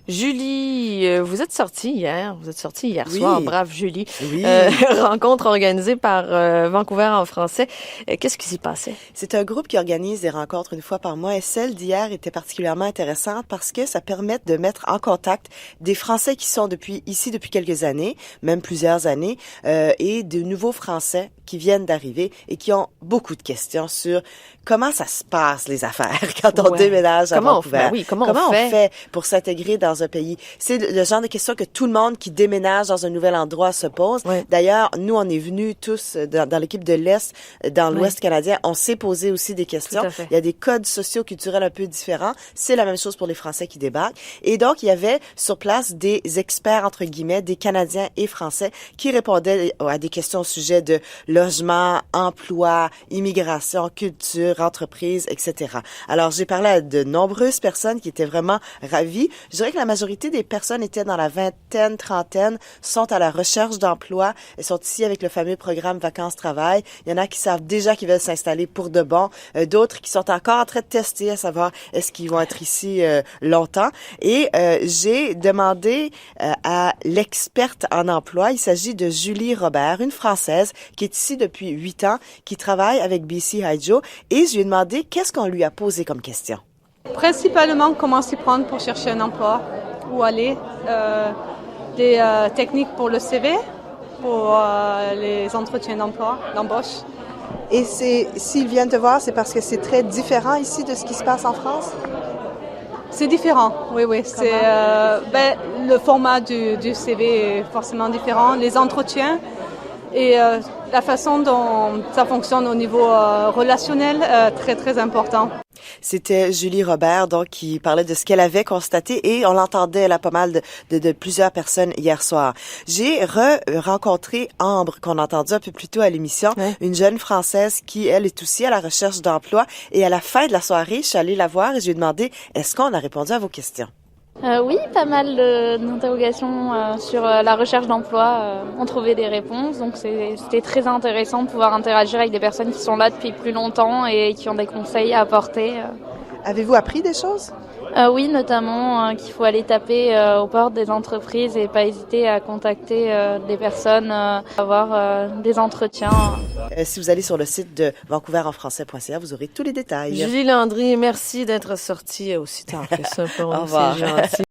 Julie, vous êtes sortie hier. Vous êtes sortie hier Oui. soir. Brave Julie. Oui. Rencontre organisée par Vancouver en français. Qu'est-ce qui s'y passait? C'est un groupe qui organise des rencontres une fois par mois et celle d'hier était particulièrement intéressante parce que ça permet de mettre en contact des Français qui sont ici depuis quelques années, même plusieurs années, et de nouveaux Français qui viennent d'arriver et qui ont beaucoup de questions sur comment ça se passe les affaires quand on déménage à Vancouver. Comment on fait pour s'intégrer dans un pays? C'est le genre de questions que tout le monde qui déménage dans un nouvel endroit se pose. Ouais. D'ailleurs, nous, on est venus tous dans l'équipe de l'Est, dans l'Ouest canadien. On s'est posé aussi des questions. Tout à fait. Il y a des codes socio-culturels un peu différents. C'est la même chose pour les Français qui débarquent. Et donc, il y avait sur place des experts, entre guillemets, des Canadiens et Français qui répondaient à des questions au sujet de logement, emploi, immigration, culture, entreprise, etc. Alors, j'ai parlé à de nombreuses personnes qui étaient vraiment ravies. Je dirais que la majorité des personnes étaient dans la vingtaine, trentaine, sont à la recherche d'emploi. Elles sont ici avec le fameux programme Vacances-Travail. Il y en a qui savent déjà qu'ils veulent s'installer pour de bon. D'autres qui sont encore en train de tester à savoir est-ce qu'ils vont être ici longtemps. Et j'ai demandé à l'experte en emploi, il s'agit de Julie Robert, une Française qui est ici depuis 8 ans, qui travaille avec BC Hydro. Et je lui ai demandé qu'est-ce qu'on lui a posé comme question. Principalement, comment s'y prendre pour chercher un emploi, où aller, des techniques pour le CV, pour les entretiens d'embauche. Et s'ils viennent te voir, c'est parce que c'est très différent ici de ce qui se passe en France? C'est différent, oui. C'est, le format du CV est forcément différent. Les entretiens et la façon dont ça fonctionne au niveau relationnel, très, très important. C'était Julie Robert, donc, qui parlait de ce qu'elle avait constaté et on l'entendait là pas mal de plusieurs personnes hier soir. J'ai rencontré Ambre, qu'on a entendu un peu plus tôt à l'émission, une jeune Française qui, elle, est aussi à la recherche d'emploi et à la fin de la soirée, je suis allée la voir et je lui ai demandé est-ce qu'on a répondu à vos questions? Oui, pas mal d'interrogations sur la recherche d'emploi. On trouvait des réponses, donc c'était très intéressant de pouvoir interagir avec des personnes qui sont là depuis plus longtemps et qui ont des conseils à apporter. Avez-vous appris des choses? Oui, notamment qu'il faut aller taper aux portes des entreprises et pas hésiter à contacter des personnes, avoir des entretiens. Si vous allez sur le site de vancouverenfrançais.ca, vous aurez tous les détails. Julie Landry, merci d'être sortie aussi tard que ça. Au revoir. C'est gentil.